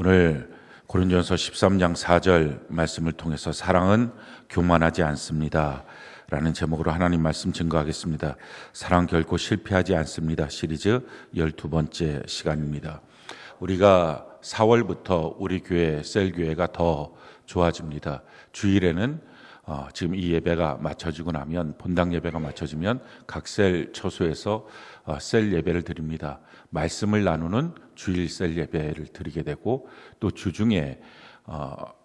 오늘 고린도전서 13장 4절 말씀을 통해서 사랑은 교만하지 않습니다 라는 제목으로 하나님 말씀 증거하겠습니다. 사랑 결코 실패하지 않습니다 시리즈 12번째 시간입니다. 우리가 4월부터 우리 교회 셀교회가 더 좋아집니다. 주일에는 지금 이 예배가 마쳐지고 나면 본당 예배가 마쳐지면 각 셀 처소에서 셀 예배를 드립니다. 말씀을 나누는 주일 셀 예배를 드리게 되고 또 주중에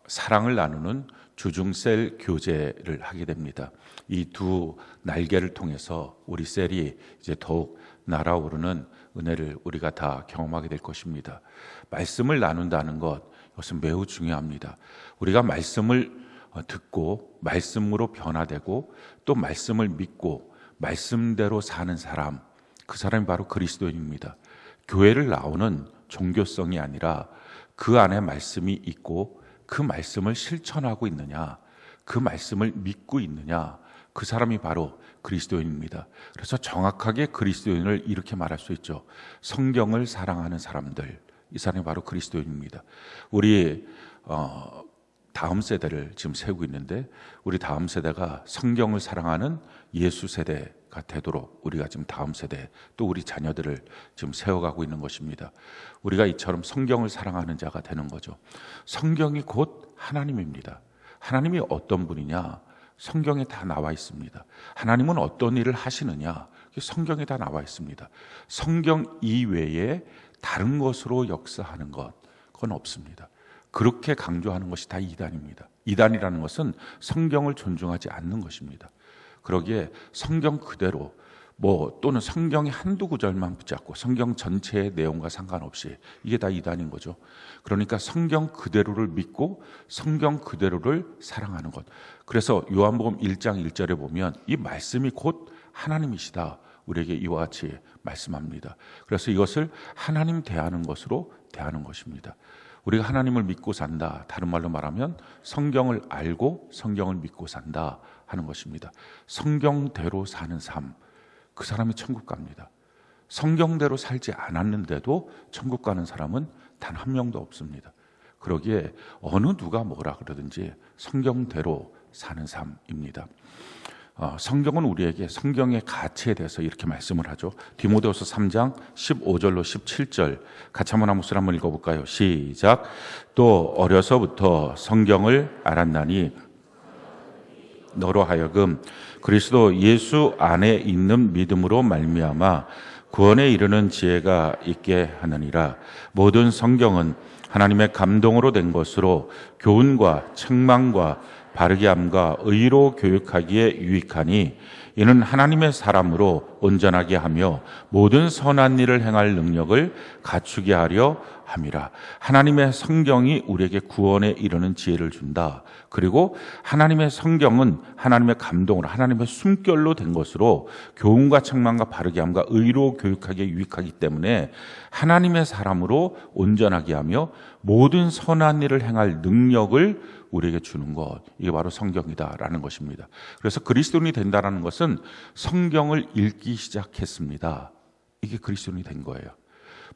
사랑을 나누는 주중 셀 교제를 하게 됩니다. 이 두 날개를 통해서 우리 셀이 이제 더욱 날아오르는 은혜를 우리가 다 경험하게 될 것입니다. 말씀을 나눈다는 것, 이것은 매우 중요합니다. 우리가 말씀을 듣고 말씀으로 변화되고 또 말씀을 믿고 말씀대로 사는 사람, 그 사람이 바로 그리스도인입니다. 교회를 나오는 종교성이 아니라 그 안에 말씀이 있고 그 말씀을 실천하고 있느냐, 그 말씀을 믿고 있느냐, 그 사람이 바로 그리스도인입니다. 그래서 정확하게 그리스도인을 이렇게 말할 수 있죠. 성경을 사랑하는 사람들, 이 사람이 바로 그리스도인입니다. 우리 다음 세대를 지금 세우고 있는데 우리 다음 세대가 성경을 사랑하는 예수 세대가 되도록 우리가 지금 다음 세대 또 우리 자녀들을 지금 세워가고 있는 것입니다. 우리가 이처럼 성경을 사랑하는 자가 되는 거죠. 성경이 곧 하나님입니다. 하나님이 어떤 분이냐? 성경에 다 나와 있습니다. 하나님은 어떤 일을 하시느냐? 성경에 다 나와 있습니다. 성경 이외에 다른 것으로 역사하는 것, 그건 없습니다. 그렇게 강조하는 것이 다 이단입니다. 이단이라는 것은 성경을 존중하지 않는 것입니다. 그러기에 성경 그대로 또는 성경의 한두 구절만 붙잡고 성경 전체의 내용과 상관없이 이게 다 이단인 거죠. 그러니까 성경 그대로를 믿고 성경 그대로를 사랑하는 것. 그래서 요한복음 1장 1절에 보면 이 말씀이 곧 하나님이시다. 우리에게 이와 같이 말씀합니다. 그래서 이것을 하나님 대하는 것으로 대하는 것입니다. 우리가 하나님을 믿고 산다. 다른 말로 말하면 성경을 알고 성경을 믿고 산다 하는 것입니다. 성경대로 사는 삶, 그 사람이 천국 갑니다. 성경대로 살지 않았는데도 천국 가는 사람은 단 한 명도 없습니다. 그러기에 어느 누가 뭐라 그러든지 성경대로 사는 삶입니다. 성경은 우리에게 성경의 가치에 대해서 이렇게 말씀을 하죠. 디모데후서 3장 15절로 17절 같이 한번 한 목소리 한번 읽어볼까요? 시작. 또 어려서부터 성경을 알았나니 너로 하여금 그리스도 예수 안에 있는 믿음으로 말미암아 구원에 이르는 지혜가 있게 하느니라. 모든 성경은 하나님의 감동으로 된 것으로 교훈과 책망과 바르게 함과 의로 교육하기에 유익하니 이는 하나님의 사람으로 온전하게 하며 모든 선한 일을 행할 능력을 갖추게 하려 함이라. 하나님의 성경이 우리에게 구원에 이르는 지혜를 준다. 그리고 하나님의 성경은 하나님의 감동으로 하나님의 숨결로 된 것으로 교훈과 책망과 바르게 함과 의로 교육하기에 유익하기 때문에 하나님의 사람으로 온전하게 하며 모든 선한 일을 행할 능력을 우리에게 주는 것, 이게 바로 성경이다라는 것입니다. 그래서 그리스도인이 된다는 것은 성경을 읽기 시작했습니다. 이게 그리스도인이 된 거예요.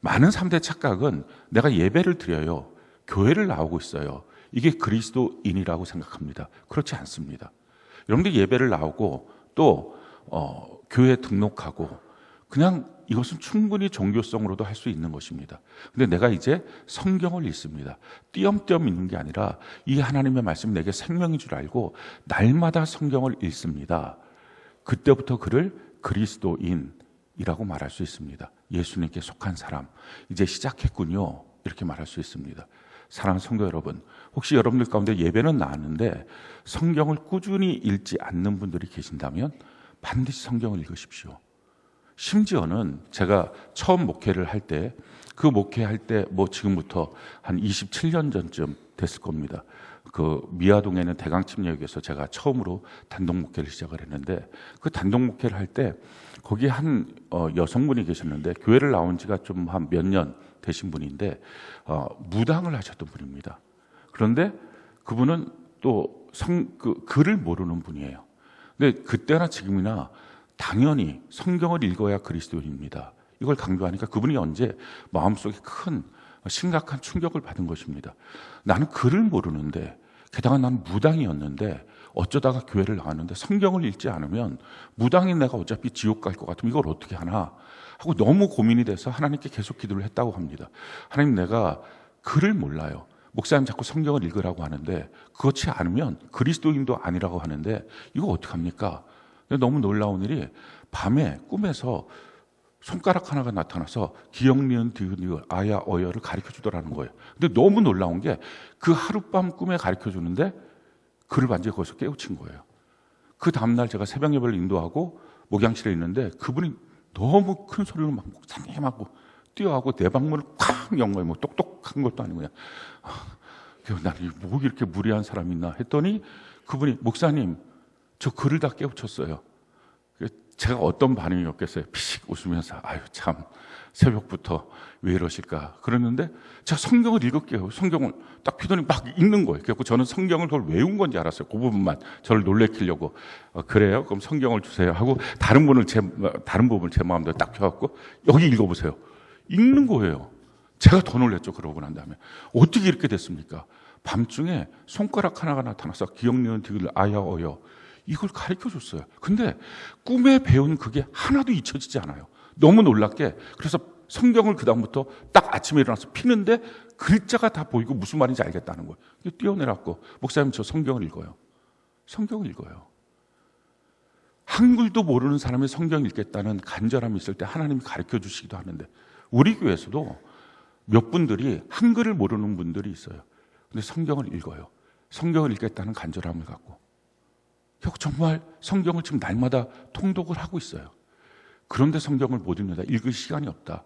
많은 사람들의 착각은 내가 예배를 드려요, 교회를 나오고 있어요, 이게 그리스도인이라고 생각합니다. 그렇지 않습니다. 여러분들 예배를 나오고 또 교회에 등록하고 그냥 이것은 충분히 종교성으로도 할 수 있는 것입니다. 근데 내가 이제 성경을 읽습니다. 띄엄띄엄 읽는 게 아니라 이 하나님의 말씀이 내게 생명인 줄 알고 날마다 성경을 읽습니다. 그때부터 그를 그리스도인이라고 말할 수 있습니다. 예수님께 속한 사람, 이제 시작했군요, 이렇게 말할 수 있습니다. 사랑하는 성도 여러분, 혹시 여러분들 가운데 예배는 나왔는데 성경을 꾸준히 읽지 않는 분들이 계신다면 반드시 성경을 읽으십시오. 심지어는 제가 처음 목회를 할 때, 그 목회할 때 지금부터 한 27년 전쯤 됐을 겁니다. 그 미아동에 있는 대강침역에서 제가 처음으로 단독 목회를 시작을 했는데, 그 단독 목회를 할 때 거기 한 여성분이 계셨는데 교회를 나온 지가 좀 한 몇 년 되신 분인데 무당을 하셨던 분입니다. 그런데 그분은 또 글을 모르는 분이에요. 근데 그때나 지금이나 당연히 성경을 읽어야 그리스도인입니다. 이걸 강조하니까 그분이 언제 마음속에 큰 심각한 충격을 받은 것입니다. 나는 글을 모르는데, 게다가 나는 무당이었는데 어쩌다가 교회를 나왔는데 성경을 읽지 않으면 무당인 내가 어차피 지옥 갈 것 같으면 이걸 어떻게 하나 하고 너무 고민이 돼서 하나님께 계속 기도를 했다고 합니다. 하나님, 내가 글을 몰라요. 목사님 자꾸 성경을 읽으라고 하는데 그렇지 않으면 그리스도인도 아니라고 하는데 이거 어떡합니까? 근데 너무 놀라운 일이 밤에 꿈에서 손가락 하나가 나타나서 기역, 니은, 디귿, 니을, 아야, 어여를 가르쳐 주더라는 거예요. 근데 너무 놀라운 게 그 하룻밤 꿈에 가르쳐 주는데 그를 완전히 거기서 깨우친 거예요. 그 다음날 제가 새벽 예배를 인도하고 목양실에 있는데 그분이 너무 큰 소리로 막 목사님하고 뛰어가고 내 방문을 쾅 연 거예요. 뭐 똑똑한 것도 아니고 그냥 나는 뭐 이렇게 무리한 사람이 있나 했더니 그분이 목사님 저 글을 다 깨우쳤어요. 제가 어떤 반응이었겠어요? 피식 웃으면서 아유 참 새벽부터 왜 이러실까 그랬는데 제가 성경을 읽을게요. 성경을 딱 펴더니 막 읽는 거예요. 그래서 저는 성경을 그걸 외운 건지 알았어요. 그 부분만 저를 놀래키려고 그래요? 그럼 성경을 주세요 하고 다른 부분을 제 마음대로 딱 펴갖고 여기 읽어보세요. 읽는 거예요. 제가 더 놀랬죠. 그러고 난 다음에 어떻게 이렇게 됐습니까? 밤중에 손가락 하나가 나타나서 기역, 니은, 디귿, 아야, 어여 이걸 가르쳐줬어요. 근데 꿈에 배운 그게 하나도 잊혀지지 않아요. 너무 놀랍게. 그래서 성경을 그 다음부터 딱 아침에 일어나서 피는데 글자가 다 보이고 무슨 말인지 알겠다는 거예요. 뛰어내렸고 목사님 저 성경을 읽어요. 성경을 읽어요. 한글도 모르는 사람이 성경 읽겠다는 간절함이 있을 때 하나님이 가르쳐 주시기도 하는데 우리 교회에서도 몇 분들이 한글을 모르는 분들이 있어요. 근데 성경을 읽어요. 성경을 읽겠다는 간절함을 갖고 결국 정말 성경을 지금 날마다 통독을 하고 있어요. 그런데 성경을 못 읽는다. 읽을 시간이 없다.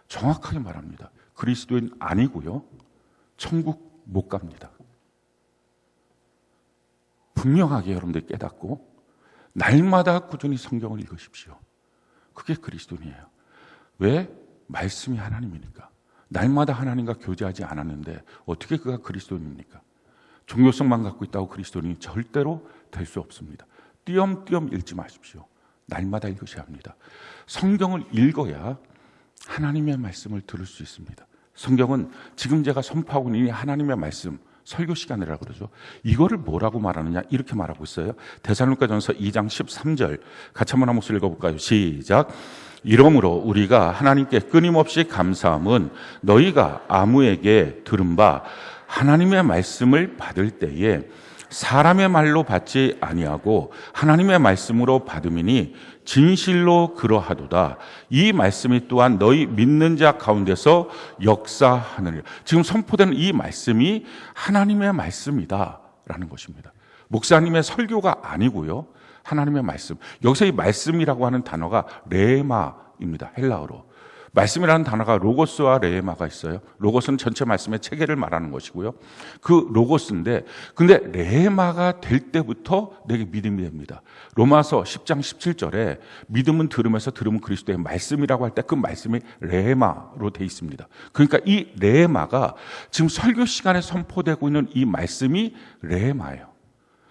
정확하게 말합니다. 그리스도인 아니고요. 천국 못 갑니다. 분명하게 여러분들 깨닫고 날마다 꾸준히 성경을 읽으십시오. 그게 그리스도인이에요. 왜? 말씀이 하나님이니까. 날마다 하나님과 교제하지 않았는데 어떻게 그가 그리스도인입니까? 종교성만 갖고 있다고 그리스도인이 절대로 될 수 없습니다. 띄엄띄엄 읽지 마십시오. 날마다 읽으셔야 합니다. 성경을 읽어야 하나님의 말씀을 들을 수 있습니다. 성경은 지금 제가 선포하고 있는 하나님의 말씀, 설교 시간이라고 그러죠. 이거를 뭐라고 말하느냐 이렇게 말하고 있어요. 데살로니가전서 2장 13절 같이 한번 한 목소리 읽어볼까요? 시작. 이러므로 우리가 하나님께 끊임없이 감사함은 너희가 아무에게 들은 바 하나님의 말씀을 받을 때에 사람의 말로 받지 아니하고 하나님의 말씀으로 받음이니 진실로 그러하도다. 이 말씀이 또한 너희 믿는 자 가운데서 역사하느니라. 지금 선포되는 이 말씀이 하나님의 말씀이다라는 것입니다. 목사님의 설교가 아니고요. 하나님의 말씀. 여기서 이 말씀이라고 하는 단어가 레마입니다. 헬라어로. 말씀이라는 단어가 로고스와 레마가 있어요. 로고스는 전체 말씀의 체계를 말하는 것이고요. 그 로고스인데 근데 레마가 될 때부터 내게 믿음이 됩니다. 로마서 10장 17절에 믿음은 들으면서 들으면 그리스도의 말씀이라고 할 때 그 말씀이 레마로 돼 있습니다. 그러니까 이 레마가 지금 설교 시간에 선포되고 있는 이 말씀이 레마예요.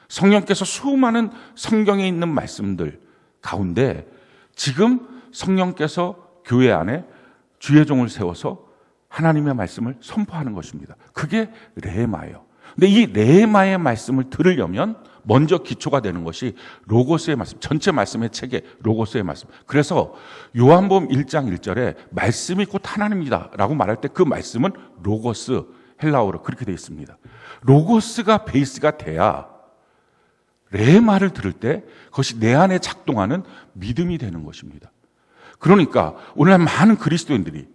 성령께서 수많은 성경에 있는 말씀들 가운데 지금 성령께서 교회 안에 주의 종을 세워서 하나님의 말씀을 선포하는 것입니다. 그게 레마예요. 근데 이 레마의 말씀을 들으려면 먼저 기초가 되는 것이 로고스의 말씀, 전체 말씀의 체계, 로고스의 말씀. 그래서 요한복음 1장 1절에 말씀이 곧 하나님이다 라고 말할 때 그 말씀은 로고스, 헬라어로 그렇게 되어 있습니다. 로고스가 베이스가 돼야 레마를 들을 때 그것이 내 안에 작동하는 믿음이 되는 것입니다. 그러니까 오늘날 많은 그리스도인들이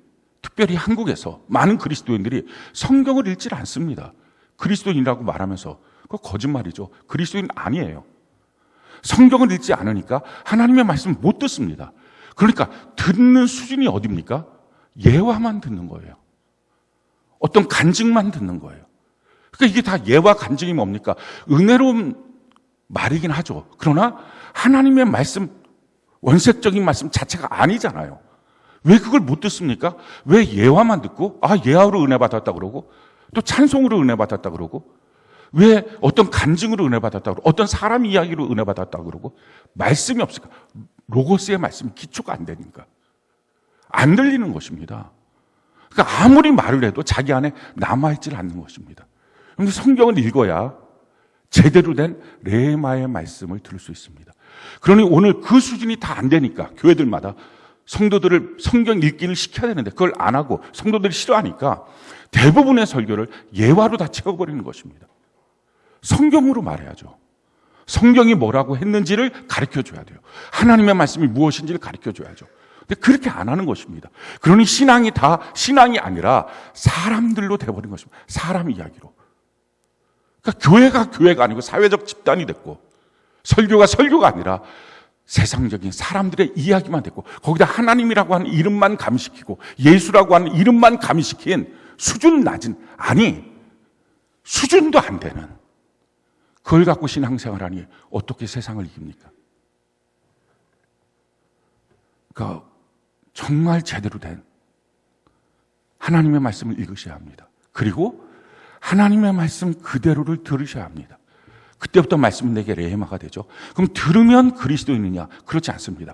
특별히 한국에서 많은 그리스도인들이 성경을 읽지 않습니다. 그리스도인이라고 말하면서 그거 거짓말이죠. 그리스도인 아니에요. 성경을 읽지 않으니까 하나님의 말씀을 못 듣습니다. 그러니까 듣는 수준이 어디입니까? 예화만 듣는 거예요. 어떤 간증만 듣는 거예요. 그러니까 이게 다 예화 간증이 뭡니까? 은혜로운 말이긴 하죠. 그러나 하나님의 말씀, 원색적인 말씀 자체가 아니잖아요. 왜 그걸 못 듣습니까? 왜 예화만 듣고 예화로 은혜 받았다 그러고 또 찬송으로 은혜 받았다 그러고 왜 어떤 간증으로 은혜 받았다 그러고 어떤 사람 이야기로 은혜 받았다 그러고 말씀이 없을까? 로고스의 말씀이 기초가 안 되니까 안 들리는 것입니다. 그러니까 아무리 말을 해도 자기 안에 남아있질 않는 것입니다. 그런데 성경을 읽어야 제대로 된 레마의 말씀을 들을 수 있습니다. 그러니 오늘 그 수준이 다 안 되니까 교회들마다 성도들을 성경 읽기를 시켜야 되는데 그걸 안 하고 성도들이 싫어하니까 대부분의 설교를 예화로 다 채워버리는 것입니다. 성경으로 말해야죠. 성경이 뭐라고 했는지를 가르쳐줘야 돼요. 하나님의 말씀이 무엇인지를 가르쳐줘야죠. 근데 그렇게 안 하는 것입니다. 그러니 신앙이 다 신앙이 아니라 사람들로 돼버린 것입니다. 사람 이야기로. 그러니까 교회가 아니고 사회적 집단이 됐고 설교가 설교가 아니라 세상적인 사람들의 이야기만 됐고 거기다 하나님이라고 하는 이름만 가미시키고 예수라고 하는 이름만 가미시킨 수준 낮은 수준도 안 되는 그걸 갖고 신앙생활하니 어떻게 세상을 이깁니까? 그러니까 정말 제대로 된 하나님의 말씀을 읽으셔야 합니다. 그리고 하나님의 말씀 그대로를 들으셔야 합니다. 그때부터 말씀은 내게 레마가 되죠. 그럼 들으면 그리스도인이냐? 그렇지 않습니다.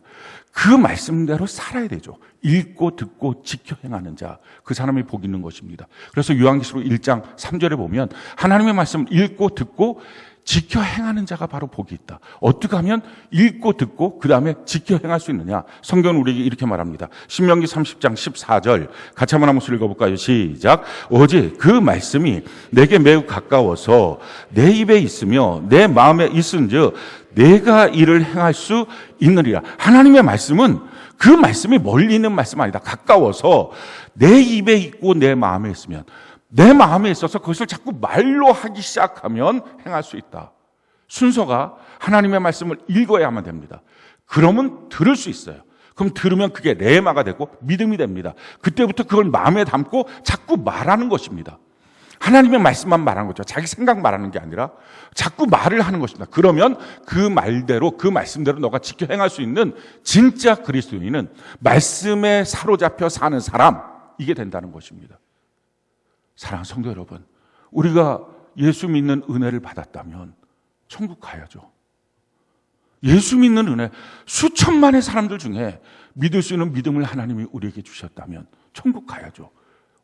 그 말씀대로 살아야 되죠. 읽고 듣고 지켜 행하는 자, 그 사람이 복 있는 것입니다. 그래서 요한계시록 1장 3절에 보면 하나님의 말씀을 읽고 듣고 지켜 행하는 자가 바로 복이 있다. 어떻게 하면 읽고 듣고 그 다음에 지켜 행할 수 있느냐? 성경은 우리에게 이렇게 말합니다. 신명기 30장 14절 같이 한번 읽어볼까요? 시작. 오직 그 말씀이 내게 매우 가까워서 내 입에 있으며 내 마음에 있은즉 내가 이를 행할 수 있느니라. 하나님의 말씀은 그 말씀이 멀리 있는 말씀 아니다. 가까워서 내 입에 있고 내 마음에 있으면 내 마음에 있어서 그것을 자꾸 말로 하기 시작하면 행할 수 있다. 순서가 하나님의 말씀을 읽어야만 됩니다. 그러면 들을 수 있어요. 그럼 들으면 그게 레마가 되고 믿음이 됩니다. 그때부터 그걸 마음에 담고 자꾸 말하는 것입니다. 하나님의 말씀만 말하는 거죠. 자기 생각 말하는 게 아니라 자꾸 말을 하는 것입니다. 그러면 그 말대로 그 말씀대로 너가 지켜 행할 수 있는 진짜 그리스도인은 말씀에 사로잡혀 사는 사람, 이게 된다는 것입니다. 사랑하는 성도 여러분, 우리가 예수 믿는 은혜를 받았다면 천국 가야죠. 예수 믿는 은혜, 수천만의 사람들 중에 믿을 수 있는 믿음을 하나님이 우리에게 주셨다면 천국 가야죠.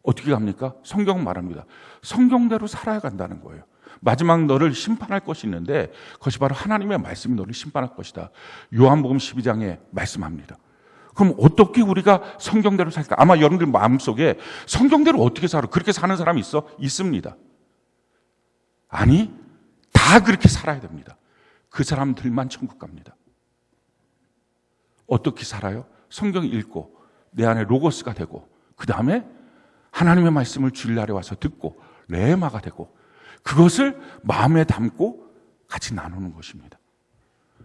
어떻게 갑니까? 성경은 말합니다. 성경대로 살아야 간다는 거예요. 마지막 너를 심판할 것이 있는데 그것이 바로 하나님의 말씀이 너를 심판할 것이다. 요한복음 12장에 말씀합니다. 그럼 어떻게 우리가 성경대로 살까? 아마 여러분들 마음속에 성경대로 어떻게 살아? 그렇게 사는 사람이 있어? 있습니다. 아니, 다 그렇게 살아야 됩니다. 그 사람들만 천국 갑니다. 어떻게 살아요? 성경 읽고 내 안에 로고스가 되고 그 다음에 하나님의 말씀을 주일날에 와서 듣고 레마가 되고 그것을 마음에 담고 같이 나누는 것입니다.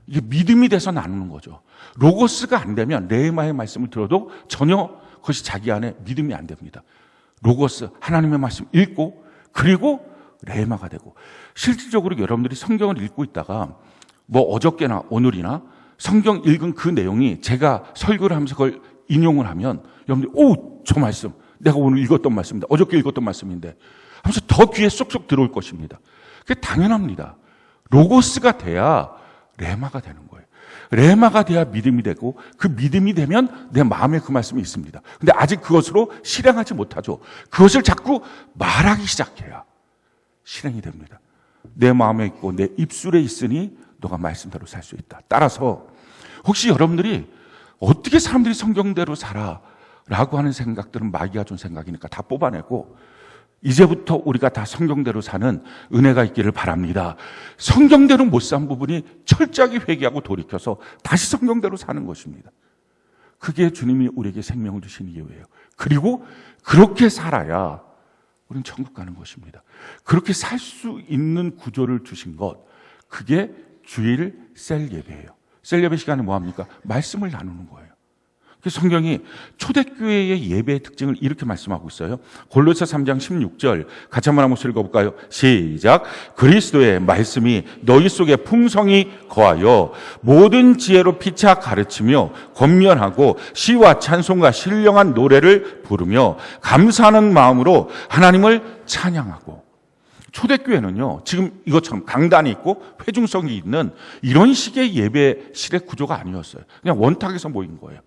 이게 믿음이 돼서 나누는 거죠. 로고스가 안 되면 레마의 말씀을 들어도 전혀 그것이 자기 안에 믿음이 안 됩니다. 로고스, 하나님의 말씀 읽고 그리고 레마가 되고 실질적으로 여러분들이 성경을 읽고 있다가 뭐 어저께나 오늘이나 성경 읽은 그 내용이 제가 설교를 하면서 그걸 인용을 하면 여러분들이 저 말씀 내가 오늘 읽었던 말씀입니다. 어저께 읽었던 말씀인데 하면서 더 귀에 쏙쏙 들어올 것입니다. 그게 당연합니다. 로고스가 돼야 레마가 되는 거예요. 레마가 돼야 믿음이 되고 그 믿음이 되면 내 마음에 그 말씀이 있습니다. 근데 아직 그것으로 실행하지 못하죠. 그것을 자꾸 말하기 시작해야 실행이 됩니다. 내 마음에 있고 내 입술에 있으니 너가 말씀대로 살 수 있다. 따라서 혹시 여러분들이 어떻게 사람들이 성경대로 살아? 라고 하는 생각들은 마귀가 준 생각이니까 다 뽑아내고 이제부터 우리가 다 성경대로 사는 은혜가 있기를 바랍니다. 성경대로 못 산 부분이 철저하게 회개하고 돌이켜서 다시 성경대로 사는 것입니다. 그게 주님이 우리에게 생명을 주신 이유예요. 그리고 그렇게 살아야 우리는 천국 가는 것입니다. 그렇게 살 수 있는 구조를 주신 것, 그게 주일 셀 예배예요. 셀 예배 시간에 뭐합니까? 말씀을 나누는 거예요. 성경이 초대교회의 예배의 특징을 이렇게 말씀하고 있어요. 골로새 3장 16절 같이 한번 읽어볼까요? 시작. 그리스도의 말씀이 너희 속에 풍성히 거하여 모든 지혜로 피차 가르치며 권면하고 시와 찬송과 신령한 노래를 부르며 감사하는 마음으로 하나님을 찬양하고. 초대교회는요, 지금 이것처럼 강단이 있고 회중성이 있는 이런 식의 예배실의 구조가 아니었어요. 그냥 원탁에서 모인 거예요.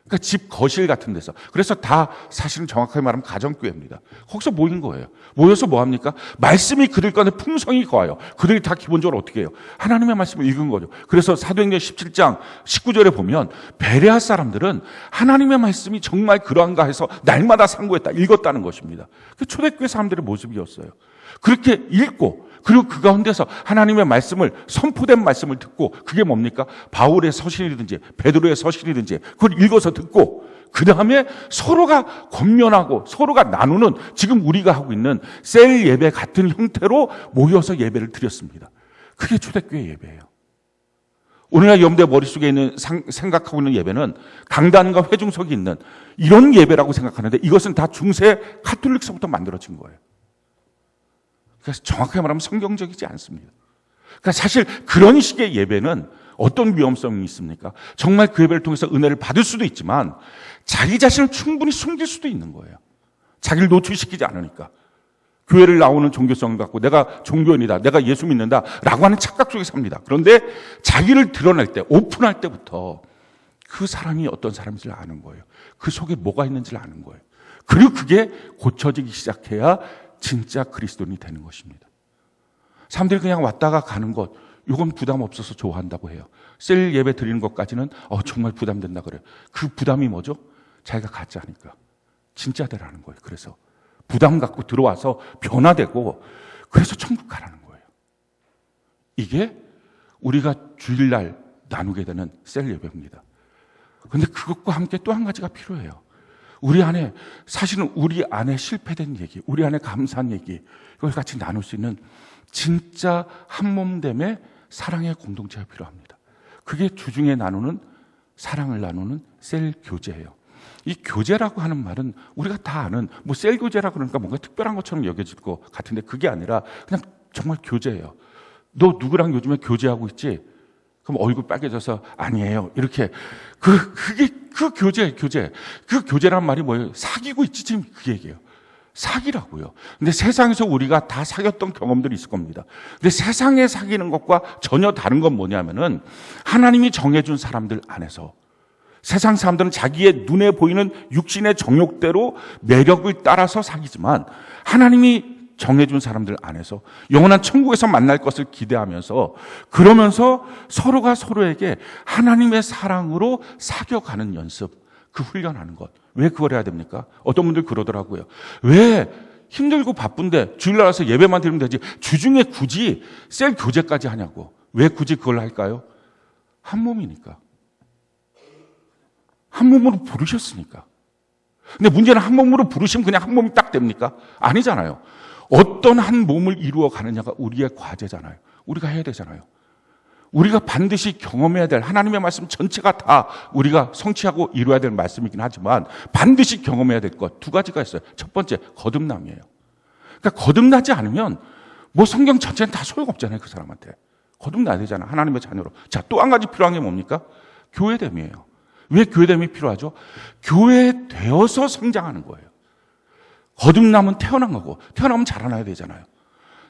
그러니까 집 거실 같은 데서. 그래서 다 사실은 정확하게 말하면 가정교회입니다. 거기서 모인 거예요. 모여서 뭐 합니까? 말씀이 그들 가운데 풍성히 거하여. 그들이 다 기본적으로 어떻게 해요? 하나님의 말씀을 읽은 거죠. 그래서 사도행전 17장 19절에 보면 베레아 사람들은 하나님의 말씀이 정말 그러한가 해서 날마다 상고했다, 읽었다는 것입니다. 그 초대교회 사람들의 모습이었어요. 그렇게 읽고, 그리고 그 가운데서 하나님의 말씀을, 선포된 말씀을 듣고, 그게 뭡니까? 바울의 서신이든지 베드로의 서신이든지 그걸 읽어서 듣고, 그 다음에 서로가 권면하고 서로가 나누는, 지금 우리가 하고 있는 셀 예배 같은 형태로 모여서 예배를 드렸습니다. 그게 초대교회 예배예요. 오늘날 여러분들 머릿속에 있는 생각하고 있는 예배는 강단과 회중석이 있는 이런 예배라고 생각하는데, 이것은 다 중세 카톨릭서부터 만들어진 거예요. 그래서 정확하게 말하면 성경적이지 않습니다. 그러니까 사실 그런 식의 예배는 어떤 위험성이 있습니까? 정말 그 예배를 통해서 은혜를 받을 수도 있지만 자기 자신을 충분히 숨길 수도 있는 거예요. 자기를 노출시키지 않으니까. 교회를 나오는 종교성을 갖고 내가 종교인이다, 내가 예수 믿는다 라고 하는 착각 속에 삽니다. 그런데 자기를 드러낼 때, 오픈할 때부터 그 사람이 어떤 사람인지를 아는 거예요. 그 속에 뭐가 있는지를 아는 거예요. 그리고 그게 고쳐지기 시작해야 진짜 그리스도인이 되는 것입니다. 사람들이 그냥 왔다가 가는 것, 이건 부담 없어서 좋아한다고 해요. 셀 예배 드리는 것까지는 정말 부담된다 그래요. 그 부담이 뭐죠? 자기가 가짜니까. 진짜 되라는 거예요. 그래서 부담 갖고 들어와서 변화되고, 그래서 천국 가라는 거예요. 이게 우리가 주일날 나누게 되는 셀 예배입니다. 그런데 그것과 함께 또 한 가지가 필요해요. 우리 안에, 사실은 우리 안에 실패된 얘기, 우리 안에 감사한 얘기, 이걸 같이 나눌 수 있는 진짜 한몸됨의 사랑의 공동체가 필요합니다. 그게 주중에 나누는, 사랑을 나누는 셀 교제예요. 이 교제라고 하는 말은 우리가 다 아는, 뭐 셀 교제라 그러니까 뭔가 특별한 것처럼 여겨질 것 같은데, 그게 아니라 그냥 정말 교제예요. 너 누구랑 요즘에 교제하고 있지? 그럼 얼굴 빨개져서 아니에요, 이렇게. 그게 그 교제예요, 교제. 그 교제란 말이 뭐예요? 사귀고 있지, 지금 그 얘기예요. 사귀라고요. 근데 세상에서 우리가 다 사귀었던 경험들이 있을 겁니다. 근데 세상에 사귀는 것과 전혀 다른 건 뭐냐면은, 하나님이 정해준 사람들 안에서, 세상 사람들은 자기의 눈에 보이는 육신의 정욕대로 매력을 따라서 사귀지만, 하나님이 정해준 사람들 안에서 영원한 천국에서 만날 것을 기대하면서, 그러면서 서로가 서로에게 하나님의 사랑으로 사귀어가는 연습, 그 훈련하는 것. 왜 그걸 해야 됩니까? 어떤 분들 그러더라고요. 왜 힘들고 바쁜데 주일날 와서 예배만 드리면 되지, 주중에 굳이 셀 교제까지 하냐고. 왜 굳이 그걸 할까요? 한 몸이니까. 한 몸으로 부르셨으니까. 근데 문제는 한 몸으로 부르시면 그냥 한 몸이 딱 됩니까? 아니잖아요. 어떤 한 몸을 이루어 가느냐가 우리의 과제잖아요. 우리가 해야 되잖아요. 우리가 반드시 경험해야 될 하나님의 말씀 전체가 다 우리가 성취하고 이루어야 될 말씀이긴 하지만, 반드시 경험해야 될 것 두 가지가 있어요. 첫 번째, 거듭남이에요. 그러니까 거듭나지 않으면 뭐 성경 전체는 다 소용없잖아요. 그 사람한테. 거듭나야 되잖아, 하나님의 자녀로. 자, 또 한 가지 필요한 게 뭡니까? 교회됨이에요. 왜 교회됨이 필요하죠? 교회되어서 성장하는 거예요. 거듭남은 태어난 거고, 태어나면 자라나야 되잖아요.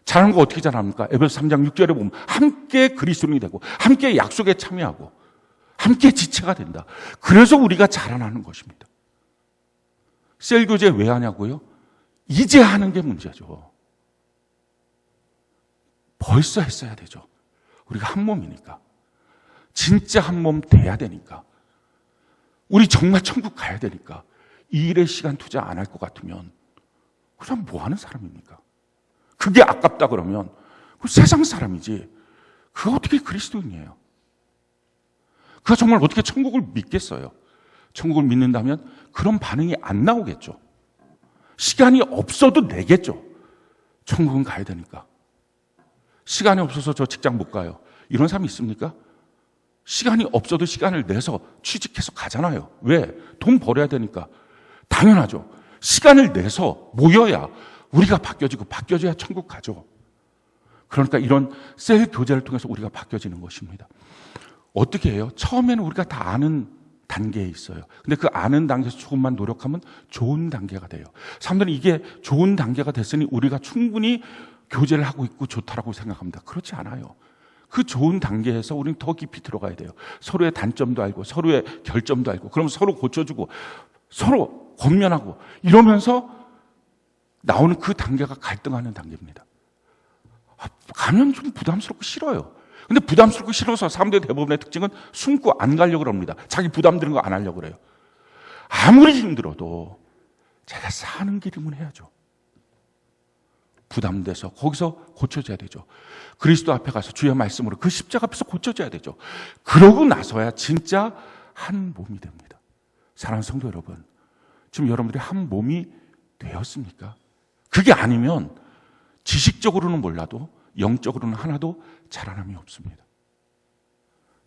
자라는 거 어떻게 자랍니까? 에베소 3장 6절에 보면 함께 그리스도인이 되고, 함께 약속에 참여하고, 함께 지체가 된다. 그래서 우리가 자라나는 것입니다. 셀 교제 왜 하냐고요? 이제 하는 게 문제죠. 벌써 했어야 되죠. 우리가 한 몸이니까. 진짜 한 몸 돼야 되니까. 우리 정말 천국 가야 되니까. 이 일에 시간 투자 안 할 것 같으면 그 사람 뭐 하는 사람입니까? 그게 아깝다 그러면 그 세상 사람이지, 그가 어떻게 그리스도인이에요? 그가 정말 어떻게 천국을 믿겠어요? 천국을 믿는다면 그런 반응이 안 나오겠죠. 시간이 없어도 내겠죠. 천국은 가야 되니까. 시간이 없어서 저 직장 못 가요, 이런 사람이 있습니까? 시간이 없어도 시간을 내서 취직해서 가잖아요. 왜? 돈 벌어야 되니까. 당연하죠. 시간을 내서 모여야 우리가 바뀌어지고, 바뀌어져야 천국 가죠. 그러니까 이런 셀 교제를 통해서 우리가 바뀌어지는 것입니다. 어떻게 해요? 처음에는 우리가 다 아는 단계에 있어요. 근데 그 아는 단계에서 조금만 노력하면 좋은 단계가 돼요. 사람들은 이게 좋은 단계가 됐으니 우리가 충분히 교제를 하고 있고 좋다라고 생각합니다. 그렇지 않아요. 그 좋은 단계에서 우리는 더 깊이 들어가야 돼요. 서로의 단점도 알고 서로의 결점도 알고 그럼 서로 고쳐주고 서로 권면하고 이러면서 나오는 그 단계가 갈등하는 단계입니다. 가면 좀 부담스럽고 싫어요. 근데 부담스럽고 싫어서 사람들의 대부분의 특징은 숨고 안 가려고 합니다. 자기 부담되는 거 안 하려고 그래요. 아무리 힘들어도 제가 사는 길이면 해야죠. 부담돼서 거기서 고쳐져야 되죠. 그리스도 앞에 가서 주의 말씀으로 그 십자가 앞에서 고쳐져야 되죠. 그러고 나서야 진짜 한 몸이 됩니다. 사랑하는 성도 여러분, 지금 여러분들이 한 몸이 되었습니까? 그게 아니면 지식적으로는 몰라도 영적으로는 하나도 자라남이 없습니다.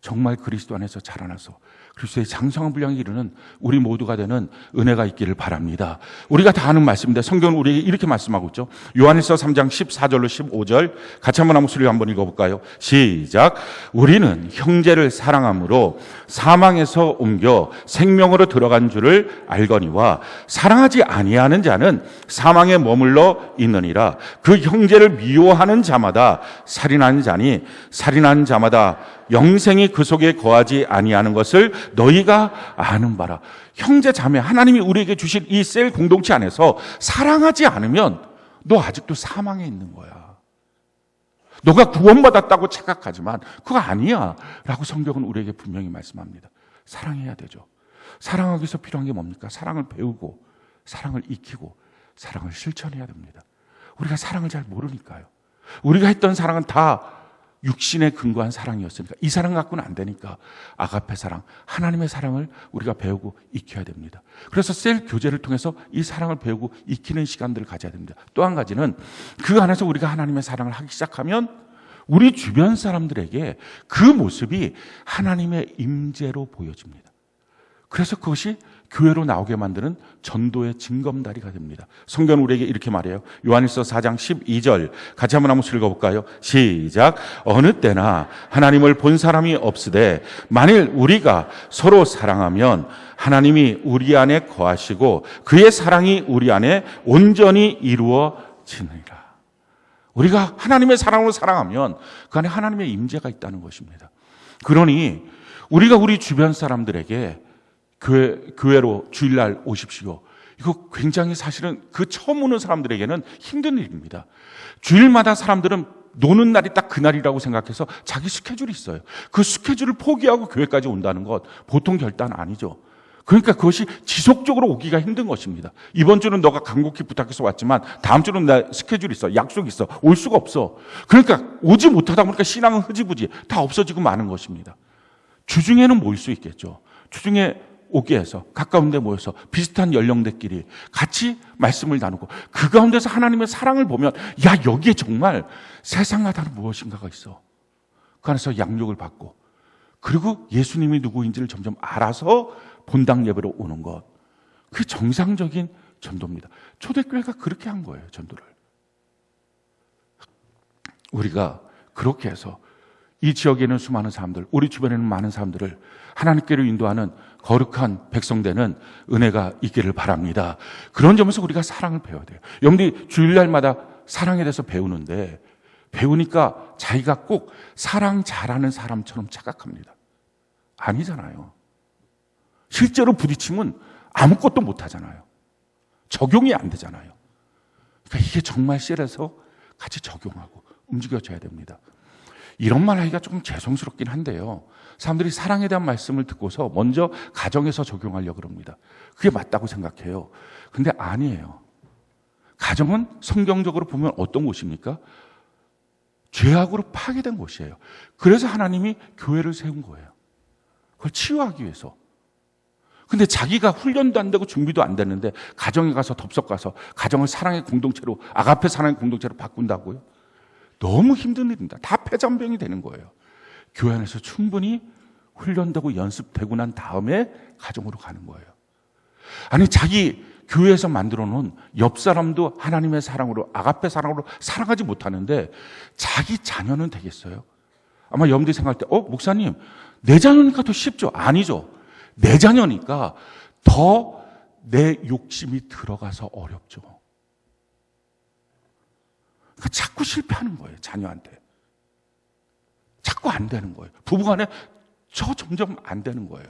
정말 그리스도 안에서 자라나서 그리스도의 장성한 분량에 이르는 우리 모두가 되는 은혜가 있기를 바랍니다. 우리가 다 아는 말씀인데 성경은 우리에게 이렇게 말씀하고 있죠. 요한일서 3장 14절로 15절 같이 한번 목소리로 한번 읽어볼까요? 시작. 우리는 형제를 사랑함으로 사망에서 옮겨 생명으로 들어간 줄을 알거니와 사랑하지 아니하는 자는 사망에 머물러 있느니라. 그 형제를 미워하는 자마다 살인하는 자니 살인하는 자마다 영생이 그 속에 거하지 아니하는 것을 너희가 아는 바라. 형제 자매 하나님이 우리에게 주신 이 셀 공동체 안에서 사랑하지 않으면 너 아직도 사망에 있는 거야. 너가 구원받았다고 착각하지만 그거 아니야 라고 성경은 우리에게 분명히 말씀합니다. 사랑해야 되죠. 사랑하기 위해서 필요한 게 뭡니까? 사랑을 배우고 사랑을 익히고 사랑을 실천해야 됩니다. 우리가 사랑을 잘 모르니까요. 우리가 했던 사랑은 다 육신에 근거한 사랑이었으니까 이 사랑 갖고는 안 되니까 아가페 사랑, 하나님의 사랑을 우리가 배우고 익혀야 됩니다. 그래서 셀 교제를 통해서 이 사랑을 배우고 익히는 시간들을 가져야 됩니다. 또 한 가지는 그 안에서 우리가 하나님의 사랑을 하기 시작하면 우리 주변 사람들에게 그 모습이 하나님의 임재로 보여집니다. 그래서 그것이 교회로 나오게 만드는 전도의 징검다리가 됩니다. 성경은 우리에게 이렇게 말해요. 요한일서 4장 12절 같이 한번 읽어볼까요? 시작. 어느 때나 하나님을 본 사람이 없으되 만일 우리가 서로 사랑하면 하나님이 우리 안에 거하시고 그의 사랑이 우리 안에 온전히 이루어지느니라. 우리가 하나님의 사랑으로 사랑하면 그 안에 하나님의 임재가 있다는 것입니다. 그러니 우리가 우리 주변 사람들에게 교회로 주일날 오십시오. 이거 굉장히 사실은 그 처음 오는 사람들에게는 힘든 일입니다. 주일마다 사람들은 노는 날이 딱 그날이라고 생각해서 자기 스케줄이 있어요. 그 스케줄을 포기하고 교회까지 온다는 것 보통 결단 아니죠. 그러니까 그것이 지속적으로 오기가 힘든 것입니다. 이번 주는 너가 간곡히 부탁해서 왔지만 다음 주는 나 스케줄이 있어, 약속이 있어, 올 수가 없어. 그러니까 오지 못하다 보니까 신앙은 흐지부지 다 없어지고 마는 것입니다. 주중에는 모일 수 있겠죠. 주중에 오게 해서 가까운 데 모여서 비슷한 연령대끼리 같이 말씀을 나누고 그 가운데서 하나님의 사랑을 보면 야 여기에 정말 세상마다는 무엇인가가 있어. 그 안에서 양육을 받고 그리고 예수님이 누구인지를 점점 알아서 본당 예배로 오는 것. 그게 정상적인 전도입니다. 초대교회가 그렇게 한 거예요. 전도를. 우리가 그렇게 해서 이 지역에 있는 수많은 사람들, 우리 주변에 있는 많은 사람들을 하나님께로 인도하는 거룩한 백성 되는 은혜가 있기를 바랍니다. 그런 점에서 우리가 사랑을 배워야 돼요. 여러분들이 주일날마다 사랑에 대해서 배우는데 배우니까 자기가 꼭 사랑 잘하는 사람처럼 착각합니다. 아니잖아요. 실제로 부딪히면 아무것도 못하잖아요. 적용이 안 되잖아요. 그러니까 이게 정말 셀에서 같이 적용하고 움직여줘야 됩니다. 이런 말 하기가 조금 죄송스럽긴 한데요. 사람들이 사랑에 대한 말씀을 듣고서 먼저 가정에서 적용하려고 합니다. 그게 맞다고 생각해요. 근데 아니에요. 가정은 성경적으로 보면 어떤 곳입니까? 죄악으로 파괴된 곳이에요. 그래서 하나님이 교회를 세운 거예요. 그걸 치유하기 위해서. 근데 자기가 훈련도 안 되고 준비도 안 됐는데 가정에 가서 덥석 가서 가정을 사랑의 공동체로 아가페 사랑의 공동체로 바꾼다고요? 너무 힘든 일입니다. 다 패잔병이 되는 거예요. 교회 안에서 충분히 훈련되고 연습되고 난 다음에 가정으로 가는 거예요. 아니 자기 교회에서 만들어 놓은 옆 사람도 하나님의 사랑으로 아가페 사랑으로 사랑하지 못하는데 자기 자녀는 되겠어요? 아마 여러분들이 생각할 때 목사님 내 자녀니까 더 쉽죠? 아니죠. 내 자녀니까 더 내 욕심이 들어가서 어렵죠. 그러니까 자꾸 실패하는 거예요. 자녀한테. 자꾸 자꾸 안 되는 거예요. 부부간에 점점 안 되는 거예요.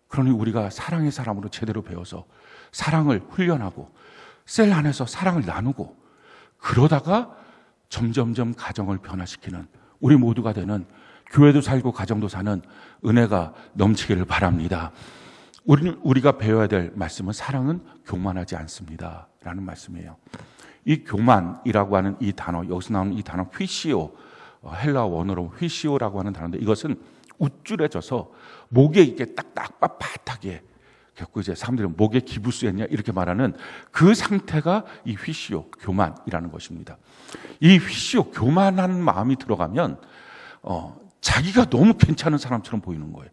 그러니 우리가 사랑의 사람으로 제대로 배워서 사랑을 훈련하고 셀 안에서 사랑을 나누고 그러다가 점점점 가정을 변화시키는 우리 모두가 되는 교회도 살고 가정도 사는 은혜가 넘치기를 바랍니다. 우리가 배워야 될 말씀은 사랑은 교만하지 않습니다 라는 말씀이에요. 이 교만이라고 하는 이 단어, 여기서 나오는 이 단어 휘시오, 헬라 원어로 휘시오라고 하는 단어인데 이것은 우쭐해져서 목에 이렇게 딱딱 빳빳하게 겪고 이제 사람들이 목에 기부스했냐 이렇게 말하는 그 상태가 이 휘시오, 교만이라는 것입니다. 이 휘시오, 교만한 마음이 들어가면 자기가 너무 괜찮은 사람처럼 보이는 거예요.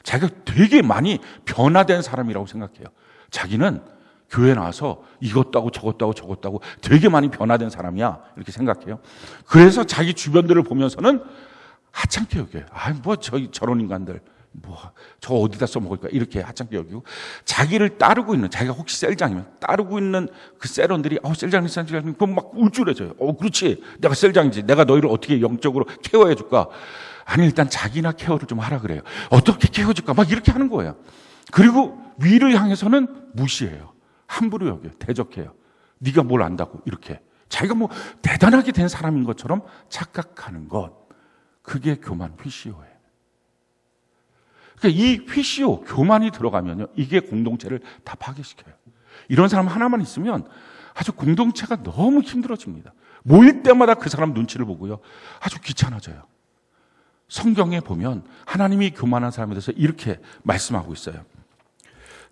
자기가 되게 많이 변화된 사람이라고 생각해요. 자기는 교회 나와서 이것도 하고 저것도 하고 저것도 하고 되게 많이 변화된 사람이야 이렇게 생각해요. 그래서 자기 주변들을 보면서는 하찮게 여겨요. 저런 인간들 저 어디다 써먹을까 이렇게 하찮게 여기고 자기를 따르고 있는 자기가 혹시 셀장이면 따르고 있는 그 셀원들이 셀장님 그럼 막 울줄해져요. 그렇지 내가 셀장이지 내가 너희를 어떻게 영적으로 케어해 줄까. 아니 일단 자기나 케어를 좀 하라 그래요. 어떻게 케어해줄까 막 이렇게 하는 거예요. 그리고 위를 향해서는 무시해요. 함부로 여겨요. 대적해요. 네가 뭘 안다고 이렇게 자기가 뭐 대단하게 된 사람인 것처럼 착각하는 것, 그게 교만 휘시오예요. 그러니까 이 휘시오, 교만이 들어가면요 이게 공동체를 다 파괴시켜요. 이런 사람 하나만 있으면 아주 공동체가 너무 힘들어집니다. 모일 때마다 그 사람 눈치를 보고요 아주 귀찮아져요. 성경에 보면 하나님이 교만한 사람에 대해서 이렇게 말씀하고 있어요.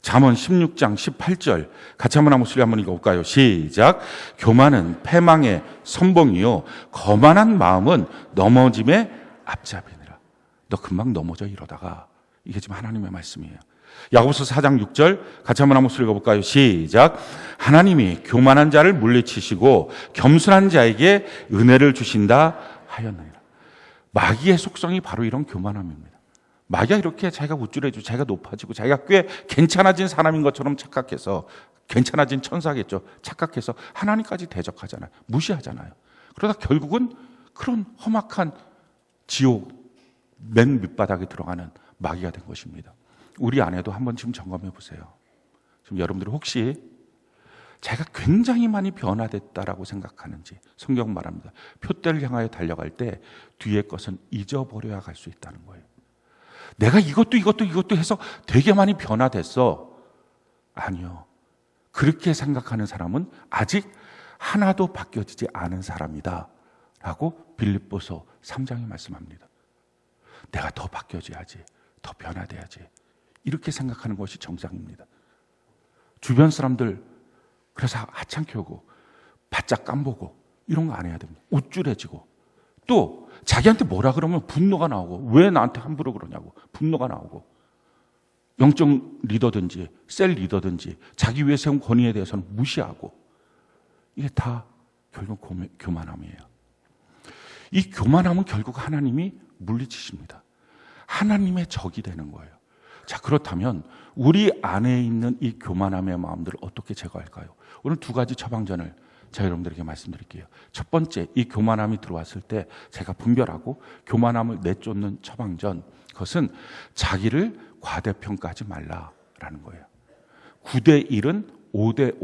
잠언 16장 18절 같이 한번 목소리 한번 읽어볼까요? 시작. 교만은 패망의 선봉이요 거만한 마음은 넘어짐의 앞잡이니라. 너 금방 넘어져 이러다가. 이게 지금 하나님의 말씀이에요. 야고보서 4장 6절 같이 한번 목소리 읽어볼까요? 시작. 하나님이 교만한 자를 물리치시고 겸손한 자에게 은혜를 주신다 하였느니라. 마귀의 속성이 바로 이런 교만함입니다. 마귀가 이렇게 자기가 우쭐해지고 자기가 높아지고 자기가 꽤 괜찮아진 사람인 것처럼 착각해서 괜찮아진 천사겠죠. 착각해서 하나님까지 대적하잖아요. 무시하잖아요. 그러다 결국은 그런 험악한 지옥 맨 밑바닥에 들어가는 마귀가 된 것입니다. 우리 안에도 한번 지금 점검해 보세요. 지금 여러분들 혹시 자기가 굉장히 많이 변화됐다라고 생각하는지 성경 말합니다. 표대를 향하여 달려갈 때 뒤의 것은 잊어버려야 갈 수 있다는 거예요. 내가 이것도 해서 되게 많이 변화됐어. 아니요. 그렇게 생각하는 사람은 아직 하나도 바뀌어지지 않은 사람이다 라고 빌립보서 3장이 말씀합니다. 내가 더 바뀌어져야지, 더 변화돼야지, 이렇게 생각하는 것이 정상입니다. 주변 사람들 그래서 하찮게 오고 바짝 깜보고 이런 거 안 해야 됩니다. 우쭐해지고 또 자기한테 뭐라 그러면 분노가 나오고 왜 나한테 함부로 그러냐고 분노가 나오고 영적 리더든지 셀 리더든지 자기 위해 세운 권위에 대해서는 무시하고 이게 다 결국 교만함이에요. 이 교만함은 결국 하나님이 물리치십니다. 하나님의 적이 되는 거예요. 자, 그렇다면 우리 안에 있는 이 교만함의 마음들을 어떻게 제거할까요? 오늘 두 가지 처방전을 제가 여러분들에게 말씀드릴게요. 첫 번째, 이 교만함이 들어왔을 때 제가 분별하고 교만함을 내쫓는 처방전, 그것은 자기를 과대평가하지 말라라는 거예요. 9대 1은 5대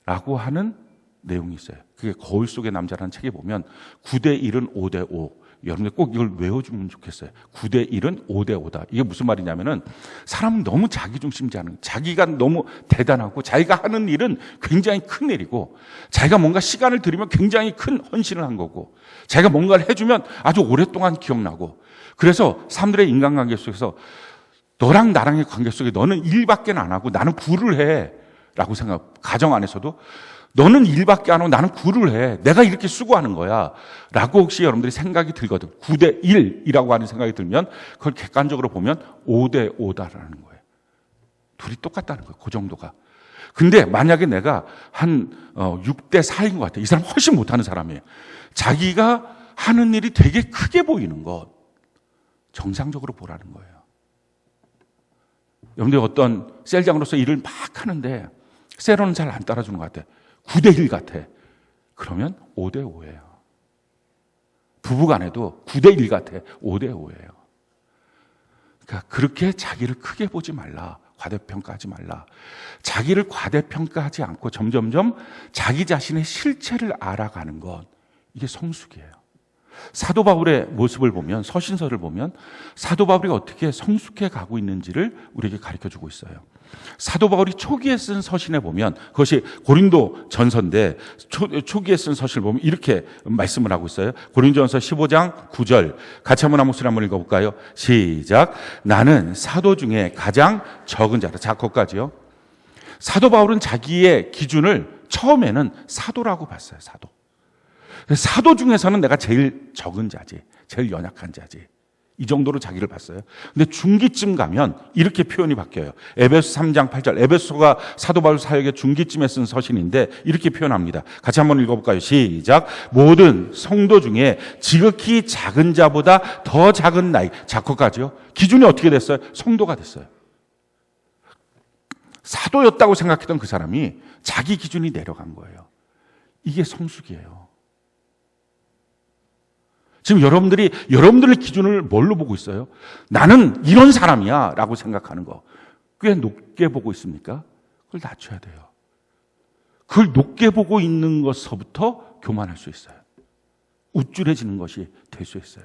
5다라고 하는 내용이 있어요. 그게 거울 속의 남자라는 책에 보면 9대 1은 5대 5. 여러분들 꼭 이걸 외워주면 좋겠어요. 9대 1은 5대 5다. 이게 무슨 말이냐면은 사람은 너무 자기중심자는, 자기가 너무 대단하고 자기가 하는 일은 굉장히 큰 일이고 자기가 뭔가 시간을 들이면 굉장히 큰 헌신을 한 거고 자기가 뭔가를 해주면 아주 오랫동안 기억나고 그래서 사람들의 인간관계 속에서 너랑 나랑의 관계 속에 너는 일밖에 안 하고 나는 구를 해 라고 생각, 가정 안에서도 너는 일밖에 안 하고 나는 구를 해. 내가 이렇게 수고하는 거야. 라고 혹시 여러분들이 생각이 들거든. 9대 1이라고 하는 생각이 들면 그걸 객관적으로 보면 5대 5다라는 거예요. 둘이 똑같다는 거예요. 그 정도가. 근데 만약에 내가 한 6대 4인 것 같아. 이 사람 훨씬 못하는 사람이에요. 자기가 하는 일이 되게 크게 보이는 것. 정상적으로 보라는 거예요. 여러분들 어떤 셀장으로서 일을 막 하는데 셀원은 잘 안 따라주는 것 같아. 9대 1 같아. 그러면 5대 5예요. 부부간에도 9대1 같아. 5대5예요. 그러니까 그렇게 자기를 크게 보지 말라. 과대평가하지 말라. 자기를 과대평가하지 않고 점점점 자기 자신의 실체를 알아가는 것, 이게 성숙이에요. 사도 바울의 모습을 보면, 서신서를 보면 사도 바울이 어떻게 성숙해 가고 있는지를 우리에게 가르쳐주고 있어요. 사도 바울이 초기에 쓴 서신에 보면, 그것이 고린도 전서인데 초기에 쓴 서신을 보면 이렇게 말씀을 하고 있어요. 고린도전서 15장 9절 같이 한번 한 목소리 한번 읽어볼까요? 시작. 나는 사도 중에 가장 적은 자다. 자, 거기까지요. 사도 바울은 자기의 기준을 처음에는 사도라고 봤어요. 사도 중에서는 내가 제일 적은 자지, 제일 연약한 자지, 이 정도로 자기를 봤어요. 근데 중기쯤 가면 이렇게 표현이 바뀌어요. 에베소 3장 8절, 에베소가 사도 바울 사역의 중기쯤에 쓴 서신인데 이렇게 표현합니다. 같이 한번 읽어볼까요? 시작. 모든 성도 중에 지극히 작은 자보다 더 작은 나이. 자거까지요. 기준이 어떻게 됐어요? 성도가 됐어요. 사도였다고 생각했던 그 사람이 자기 기준이 내려간 거예요. 이게 성숙이에요. 지금 여러분들의 기준을 뭘로 보고 있어요? 나는 이런 사람이야 라고 생각하는 거 꽤 높게 보고 있습니까? 그걸 낮춰야 돼요. 그걸 높게 보고 있는 것서부터 교만할 수 있어요. 우쭐해지는 것이 될 수 있어요.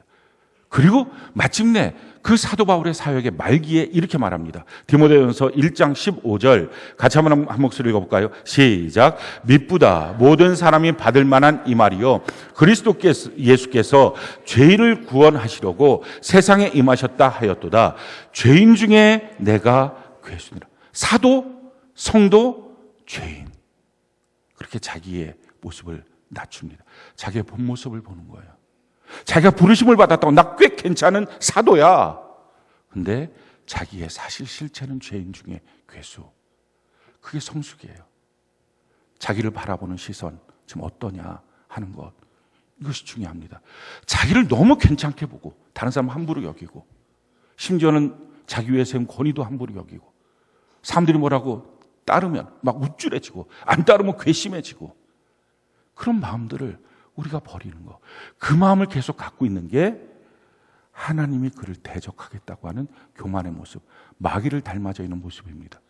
그리고 마침내 그 사도 바울의 사역의 말기에 이렇게 말합니다. 디모데전서 1장 15절 같이 한번 한 목소리 읽어볼까요? 시작. 미쁘다 모든 사람이 받을 만한 이 말이요 그리스도께서 예수께서 죄인을 구원하시려고 세상에 임하셨다 하였도다. 죄인 중에 내가 괴수니라. 사도, 성도, 죄인. 그렇게 자기의 모습을 낮춥니다. 자기의 본 모습을 보는 거예요. 자기가 부르심을 받았다고 나 꽤 괜찮은 사도야. 근데 자기의 사실 실체는 죄인 중에 괴수. 그게 성숙이에요. 자기를 바라보는 시선 지금 어떠냐 하는 것, 이것이 중요합니다. 자기를 너무 괜찮게 보고 다른 사람 함부로 여기고 심지어는 자기 위에 세운 권위도 함부로 여기고 사람들이 뭐라고 따르면 막 우쭐해지고 안 따르면 괘씸해지고 그런 마음들을 우리가 버리는 거. 그 마음을 계속 갖고 있는 게 하나님이 그를 대적하겠다고 하는 교만의 모습, 마귀를 닮아져 있는 모습입니다.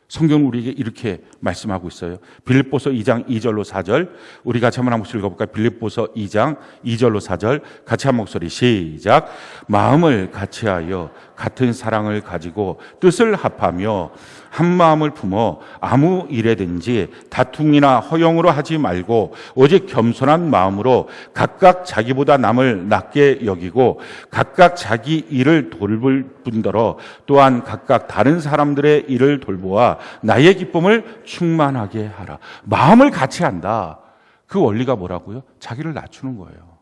성경은 우리에게 이렇게 말씀하고 있어요. 빌립보서 2장 2절로 4절 우리 같이 한번 한 목소리 읽어볼까요? 빌립보서 2장 2절로 4절 같이 한 목소리 시작. 마음을 같이하여 같은 사랑을 가지고 뜻을 합하며 한 마음을 품어 아무 일에든지 다툼이나 허용으로 하지 말고 오직 겸손한 마음으로 각각 자기보다 남을 낮게 여기고 각각 자기 일을 돌볼 뿐더러 또한 각각 다른 사람들의 일을 돌보아 나의 기쁨을 충만하게 하라. 마음을 같이 한다. 그 원리가 뭐라고요? 자기를 낮추는 거예요.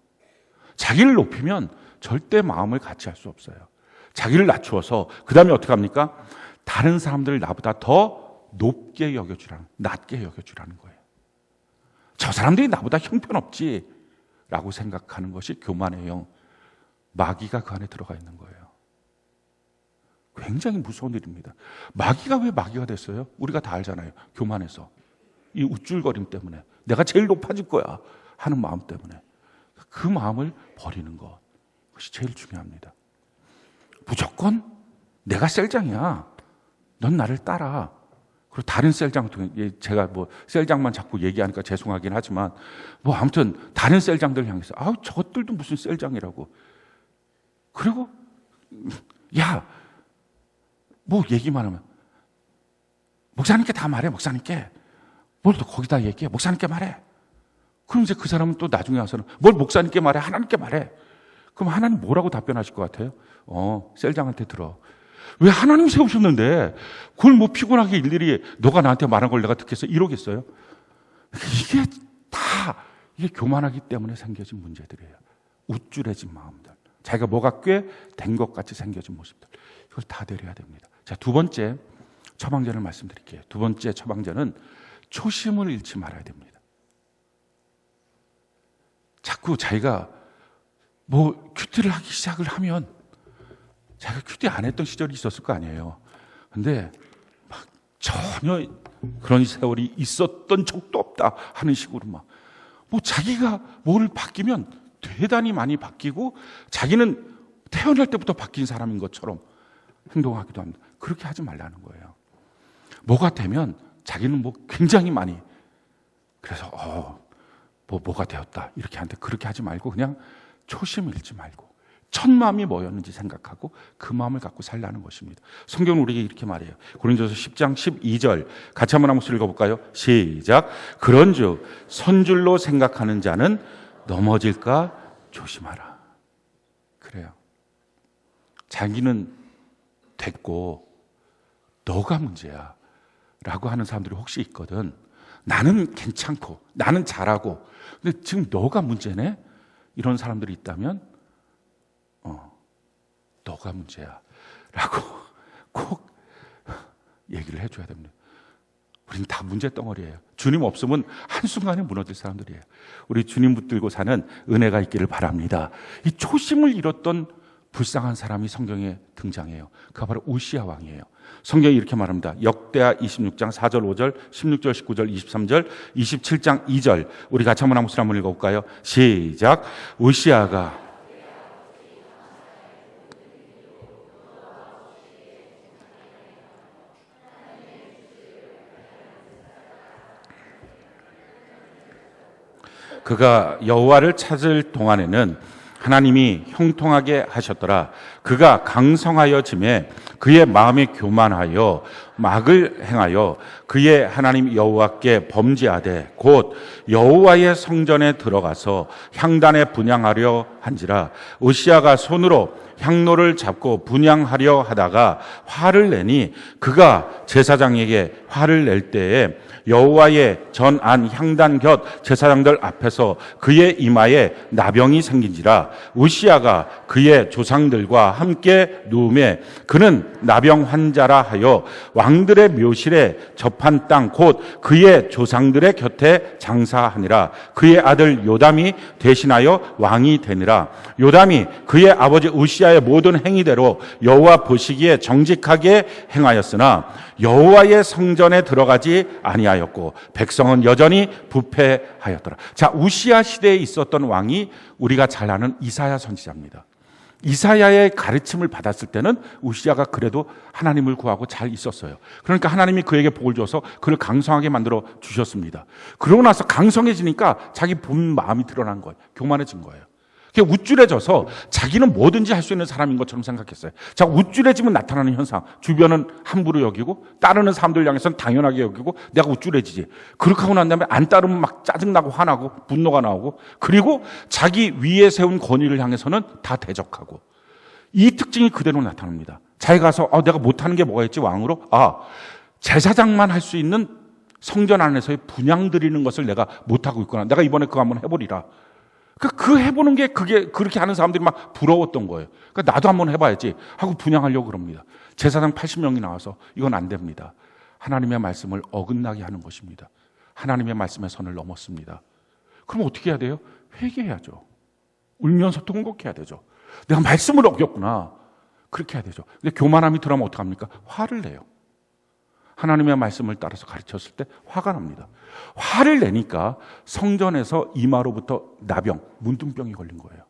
자기를 높이면 절대 마음을 같이 할 수 없어요. 자기를 낮추어서 그 다음에 어떻게 합니까? 다른 사람들을 나보다 더 높게 여겨주라는, 낮게 여겨주라는 거예요. 저 사람들이 나보다 형편없지 라고 생각하는 것이 교만의 영, 마귀가 그 안에 들어가 있는 거예요. 굉장히 무서운 일입니다. 마귀가 왜 마귀가 됐어요? 우리가 다 알잖아요. 교만해서. 이 우쭐거림 때문에. 내가 제일 높아질 거야 하는 마음 때문에. 그 마음을 버리는 것. 그것이 제일 중요합니다. 무조건 내가 셀장이야. 넌 나를 따라. 그리고 다른 셀장 통해, 제가 뭐 셀장만 자꾸 얘기하니까 죄송하긴 하지만 뭐 아무튼 다른 셀장들 향해서 아우 저것들도 무슨 셀장이라고. 그리고 야 뭐 얘기만 하면 목사님께 다 말해. 목사님께 뭘 또 거기다 얘기해. 목사님께 말해. 그럼 이제 그 사람은 또 나중에 와서는 뭘 목사님께 말해. 하나님께 말해. 그럼 하나님 뭐라고 답변하실 것 같아요? 셀장한테 들어. 왜 하나님 세우셨는데 그걸 뭐 피곤하게 일일이 너가 나한테 말한 걸 내가 듣겠어? 이러겠어요? 이게 다 이게 교만하기 때문에 생겨진 문제들이에요. 우쭐해진 마음들. 자기가 뭐가 꽤 된 것 같이 생겨진 모습들. 이걸 다 내려야 됩니다. 자, 두 번째 처방전을 말씀드릴게요. 두 번째 처방전은 초심을 잃지 말아야 됩니다. 자꾸 자기가 뭐 큐티를 하기 시작을 하면 자기가 큐티 안 했던 시절이 있었을 거 아니에요. 근데 막 전혀 그런 세월이 있었던 적도 없다 하는 식으로 막 뭐 자기가 뭐를 바뀌면 대단히 많이 바뀌고 자기는 태어날 때부터 바뀐 사람인 것처럼 행동하기도 합니다. 그렇게 하지 말라는 거예요. 뭐가 되면 자기는 뭐 굉장히 많이 그래서 뭐가 되었다 이렇게 하는데 그렇게 하지 말고 그냥 초심 잃지 말고 첫 마음이 뭐였는지 생각하고 그 마음을 갖고 살라는 것입니다. 성경은 우리에게 이렇게 말해요. 고린도서 10장 12절 같이 한번 읽어볼까요? 시작. 그런즉 선줄로 생각하는 자는 넘어질까 조심하라. 그래요. 자기는 됐고 너가 문제야 라고 하는 사람들이 혹시 있거든. 나는 괜찮고 나는 잘하고 근데 지금 너가 문제네? 이런 사람들이 있다면 너가 문제야 라고 꼭 얘기를 해줘야 됩니다. 우리는 다 문제덩어리예요. 주님 없으면 한순간에 무너질 사람들이에요. 우리 주님 붙들고 사는 은혜가 있기를 바랍니다. 이 초심을 잃었던 불쌍한 사람이 성경에 등장해요. 그가 바로 우시야 왕이에요. 성경이 이렇게 말합니다. 역대하 26장 4절 5절 16절 19절 23절 27장 2절 우리 같이 한번 읽어볼까요? 시작. 우시야가 그가 여호와를 찾을 동안에는 하나님이 형통하게 하셨더라. 그가 강성하여 짐에 그의 마음이 교만하여 막을 행하여 그의 하나님 여호와께 범죄하되 곧 여호와의 성전에 들어가서 향단에 분향하려 한지라. 우시야가 손으로 향로를 잡고 분향하려 하다가 화를 내니 그가 제사장에게 화를 낼 때에 여호와의 전안 향단 곁 제사장들 앞에서 그의 이마에 나병이 생긴지라. 우시야가 그의 조상들과 함께 누움에 그는 나병 환자라 하여 왕들의 묘실에 접한 땅 곧 그의 조상들의 곁에 장사하니라. 그의 아들 요담이 대신하여 왕이 되니라. 요담이 그의 아버지 우시야의 모든 행위대로 여호와 보시기에 정직하게 행하였으나 여호와의 성전에 들어가지 아니하였고 백성은 여전히 부패하였더라. 자, 우시야 시대에 있었던 왕이 우리가 잘 아는 이사야 선지자입니다. 이사야의 가르침을 받았을 때는 우시야가 그래도 하나님을 구하고 잘 있었어요. 그러니까 하나님이 그에게 복을 줘서 그를 강성하게 만들어 주셨습니다. 그러고 나서 강성해지니까 자기 본 마음이 드러난 거예요. 교만해진 거예요. 그게 우쭐해져서 자기는 뭐든지 할 수 있는 사람인 것처럼 생각했어요. 자, 우쭐해지면 나타나는 현상. 주변은 함부로 여기고 따르는 사람들 향해서는 당연하게 여기고 내가 우쭐해지지. 그렇게 하고 난 다음에 안 따르면 막 짜증나고 화나고 분노가 나오고 그리고 자기 위에 세운 권위를 향해서는 다 대적하고 이 특징이 그대로 나타납니다. 자기가 가서 내가 못하는 게 뭐가 있지 왕으로? 제사장만 할 수 있는 성전 안에서의 분향 드리는 것을 내가 못하고 있구나. 내가 이번에 그거 한번 해보리라. 그 해보는 게 그렇게 하는 사람들이 막 부러웠던 거예요. 그러니까 나도 한번 해봐야지 하고 분향하려고 그럽니다. 제사장 80명이 나와서 이건 안 됩니다. 하나님의 말씀을 어긋나게 하는 것입니다. 하나님의 말씀의 선을 넘었습니다. 그럼 어떻게 해야 돼요? 회개해야죠. 울면서 통곡해야 되죠. 내가 말씀을 어겼구나. 그렇게 해야 되죠. 근데 교만함이 들어가면 어떡합니까? 화를 내요. 하나님의 말씀을 따라서 가르쳤을 때 화가 납니다. 화를 내니까 성전에서 이마로부터 나병, 문둥병이 걸린 거예요.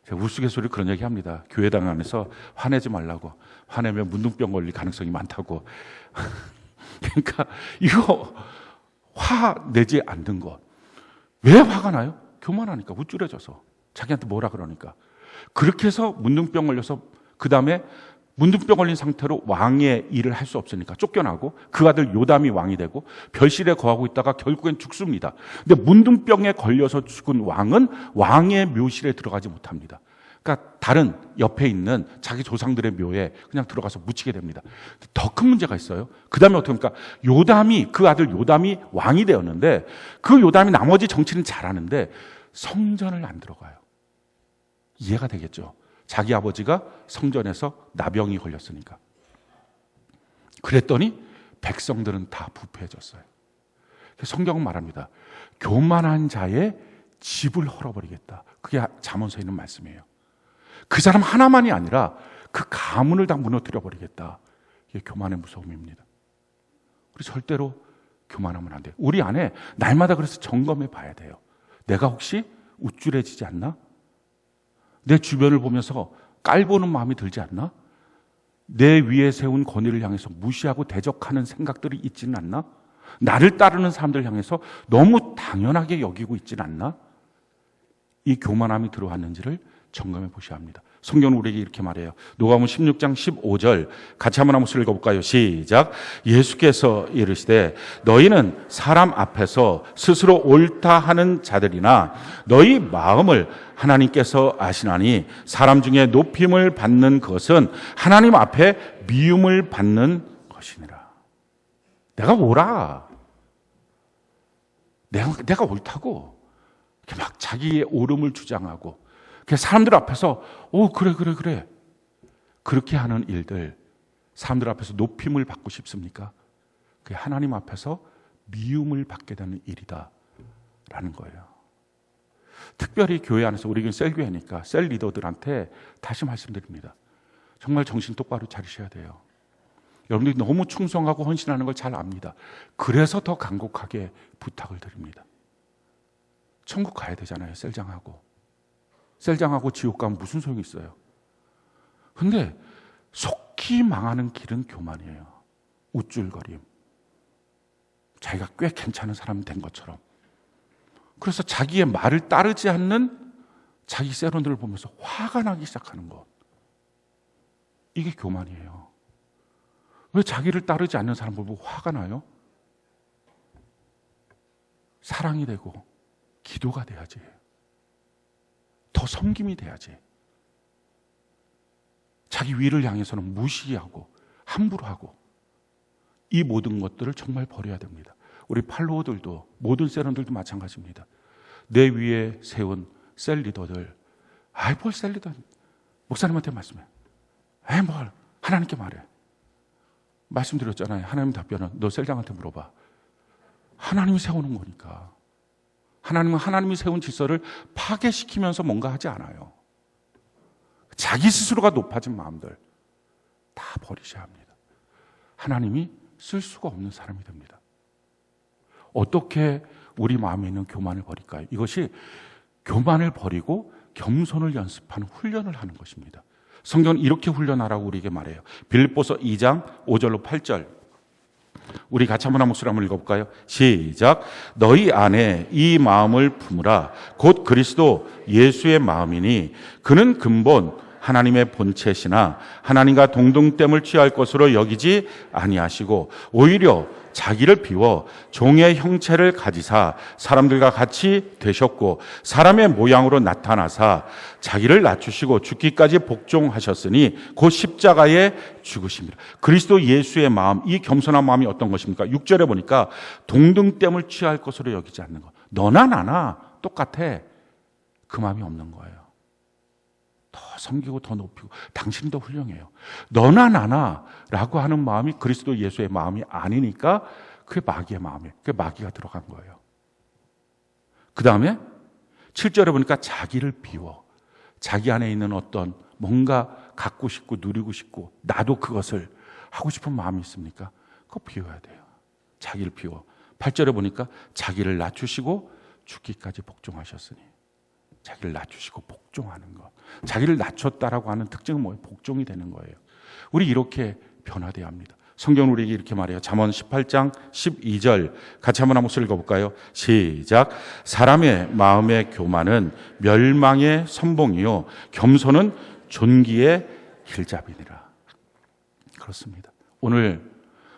제가 우스갯소리 그런 얘기 합니다. 교회당 안에서 화내지 말라고. 화내면 문둥병 걸릴 가능성이 많다고. 그러니까 이거 화내지 않는 것. 왜 화가 나요? 교만하니까, 우쭐해져서. 자기한테 뭐라 그러니까. 그렇게 해서 문둥병 걸려서 그 다음에 문둥병 걸린 상태로 왕의 일을 할 수 없으니까 쫓겨나고 그 아들 요담이 왕이 되고 별실에 거하고 있다가 결국엔 죽습니다. 근데 문둥병에 걸려서 죽은 왕은 왕의 묘실에 들어가지 못합니다. 그러니까 다른 옆에 있는 자기 조상들의 묘에 그냥 들어가서 묻히게 됩니다. 더 큰 문제가 있어요. 그 다음에 어떻게 합니까? 그 아들 요담이 왕이 되었는데 그 요담이 나머지 정치는 잘하는데 성전을 안 들어가요. 이해가 되겠죠? 자기 아버지가 성전에서 나병이 걸렸으니까. 그랬더니 백성들은 다 부패해졌어요. 성경은 말합니다. 교만한 자의 집을 헐어버리겠다. 그게 잠언서에 있는 말씀이에요. 그 사람 하나만이 아니라 그 가문을 다 무너뜨려버리겠다. 이게 교만의 무서움입니다. 우리 절대로 교만하면 안 돼요. 우리 안에 날마다 그래서 점검해 봐야 돼요. 내가 혹시 우쭐해지지 않나? 내 주변을 보면서 깔보는 마음이 들지 않나? 내 위에 세운 권위를 향해서 무시하고 대적하는 생각들이 있지는 않나? 나를 따르는 사람들 향해서 너무 당연하게 여기고 있지는 않나? 이 교만함이 들어왔는지를 점검해 보셔야 합니다. 성경은 우리에게 이렇게 말해요. 누가복음 16장 15절 같이 한번 읽어볼까요? 시작. 예수께서 이르시되 너희는 사람 앞에서 스스로 옳다 하는 자들이나 너희 마음을 하나님께서 아시나니 사람 중에 높임을 받는 것은 하나님 앞에 미움을 받는 것이니라. 내가 옳아. 내가 옳다고 이렇게 막 자기의 옳음을 주장하고 사람들 앞에서 그래 그렇게 하는 일들, 사람들 앞에서 높임을 받고 싶습니까? 그게 하나님 앞에서 미움을 받게 되는 일이다 라는 거예요. 특별히 교회 안에서 우리는 셀교회니까 셀 리더들한테 다시 말씀드립니다. 정말 정신 똑바로 차리셔야 돼요. 여러분들이 너무 충성하고 헌신하는 걸 잘 압니다. 그래서 더 간곡하게 부탁을 드립니다. 천국 가야 되잖아요. 셀장하고 지옥 가면 무슨 소용이 있어요? 근데 속히 망하는 길은 교만이에요. 우쭐거림. 자기가 꽤 괜찮은 사람 된 것처럼. 그래서 자기의 말을 따르지 않는 자기 세론들을 보면서 화가 나기 시작하는 것. 이게 교만이에요. 왜 자기를 따르지 않는 사람을 보고 화가 나요? 사랑이 되고 기도가 돼야지. 더 섬김이 돼야지. 자기 위를 향해서는 무시하고 함부로 하고 이 모든 것들을 정말 버려야 됩니다. 우리 팔로워들도 모든 세런들도 마찬가지입니다. 내 위에 세운 셀 리더들, 뭘 셀 리더? 목사님한테 말씀해. 뭘 하나님께 말해. 말씀드렸잖아요. 하나님 답변은 너 셀장한테 물어봐. 하나님이 세우는 거니까. 하나님은 하나님이 세운 질서를 파괴시키면서 뭔가 하지 않아요. 자기 스스로가 높아진 마음들 다 버리셔야 합니다. 하나님이 쓸 수가 없는 사람이 됩니다. 어떻게 우리 마음에 있는 교만을 버릴까요? 이것이 교만을 버리고 겸손을 연습하는 훈련을 하는 것입니다. 성경은 이렇게 훈련하라고 우리에게 말해요. 빌립보서 2장 5절로 8절 우리 같이 한번 목소리 한번 읽어볼까요? 시작. 너희 안에 이 마음을 품으라. 곧 그리스도 예수의 마음이니 그는 근본 하나님의 본체시나 하나님과 동등됨을 취할 것으로 여기지 아니하시고 오히려 자기를 비워 종의 형체를 가지사 사람들과 같이 되셨고 사람의 모양으로 나타나사 자기를 낮추시고 죽기까지 복종하셨으니 곧 십자가에 죽으십니다. 그리스도 예수의 마음, 이 겸손한 마음이 어떤 것입니까? 6절에 보니까 동등됨을 취할 것으로 여기지 않는 것. 너나 나나 똑같아. 그 마음이 없는 거예요. 더 섬기고 더 높이고 당신이 더 훌륭해요. 너나 나나 라고 하는 마음이 그리스도 예수의 마음이 아니니까 그게 마귀의 마음이에요. 그게 마귀가 들어간 거예요. 그 다음에 7절에 보니까 자기를 비워. 자기 안에 있는 어떤 뭔가 갖고 싶고 누리고 싶고 나도 그것을 하고 싶은 마음이 있습니까? 그거 비워야 돼요. 자기를 비워. 8절에 보니까 자기를 낮추시고 죽기까지 복종하셨으니 자기를 낮추시고 복종하는 것. 자기를 낮췄다라고 하는 특징은 뭐예요? 복종이 되는 거예요. 우리 이렇게 변화돼야 합니다. 성경은 우리에게 이렇게 말해요. 잠언 18장 12절 같이 한번 목소리 읽어볼까요? 시작. 사람의 마음의 교만은 멸망의 선봉이요 겸손은 존귀의 길잡이니라. 그렇습니다. 오늘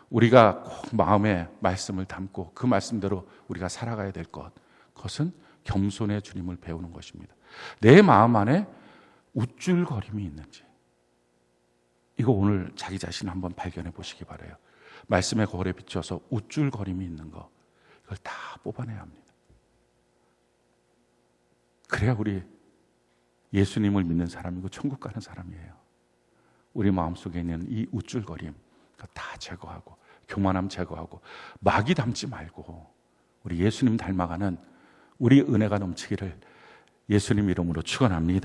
우리가 꼭 마음에 말씀을 담고 그 말씀대로 우리가 살아가야 될 것, 그것은 겸손의 주님을 배우는 것입니다. 내 마음 안에 우쭐거림이 있는지 이거 오늘 자기 자신 한번 발견해 보시기 바라요. 말씀의 거울에 비춰서 우쭐거림이 있는 거 이걸 다 뽑아내야 합니다. 그래야 우리 예수님을 믿는 사람이고 천국 가는 사람이에요. 우리 마음속에 있는 이 우쭐거림 다 제거하고 교만함 제거하고 마귀 닮지 말고 우리 예수님 닮아가는 우리 은혜가 넘치기를 예수님 이름으로 축원합니다.